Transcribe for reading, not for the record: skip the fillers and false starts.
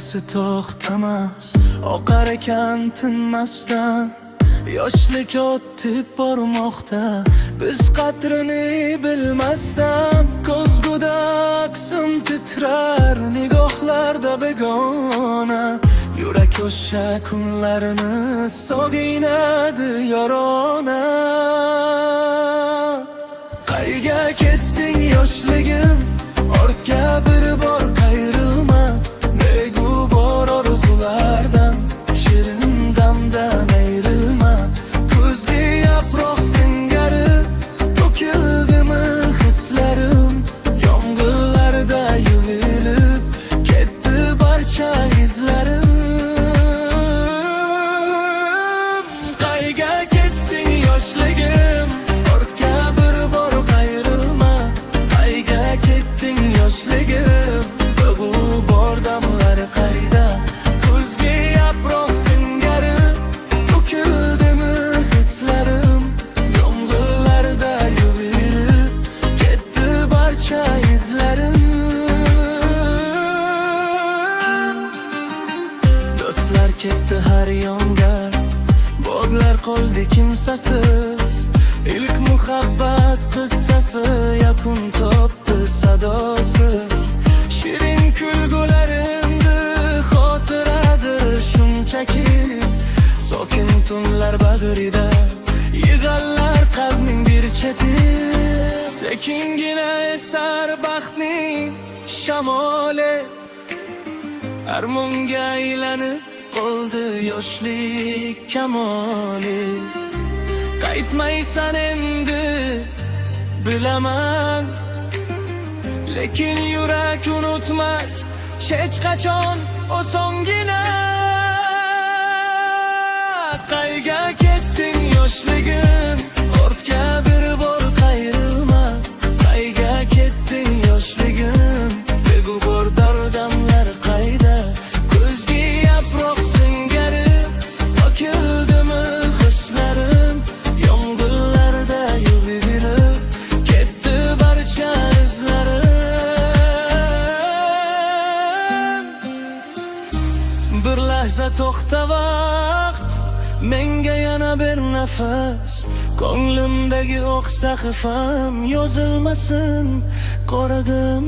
tuyg'usi to'xtamas, oqar ekan tinmasdan. Yoshlik o'tib bormoqda, biz qadrini bilmasdan. Ko'zguda aksam titrar, nigohlarda begona. Yurak o'sha kunlarini sog'inadi yorona. Qayga ketding yoshligim, ortga bir bor qayrilma. Negu bor orzulardan, shirin damdan ayrilma. Kuzgi yaproq singari to'kildimi hislarim, yomg'irlarda yuvilib ketdi barcha izlarim. Qayga ketding yoshligim, ortga bir bor qayrilma. Qayga ketding yoshligim, bu bor damlar qayda? Kuzgi yaproq singari to'kildimi hislarim, yomg'irlarda yuvilib ketdi barcha izlarim. Do'stlar ketdi har yonga, bog'lar qoldi kimsasiz. İlk muhabbat qissasi yakun topdi sadosiz. Shirin kulgularimdi xotiradir shunchaki. Sokin tunlar bag'rida yig'alar qalbning bir cheti. Sekingina esar baxtning shamoli, armonga aylanib qoldi yoshlik kamoli. Qaytmaysan endi bilaman, lekin yurak unutmas hech qachon osongina. Qayga ketding yoshligim, ortga bir bor qayrilma. Qayga ketding yoshligim, begu bor dardamlar qayda? Ko'zgi yaproq singari to'kildimi hislarim, yomg'irlarda yuvilib ketdi barcha izlarim. Bir lahza to'xta vaqt, menga yana bir nafas. Ko'nglimdagi o'q sahifam yozilmasin qorag'im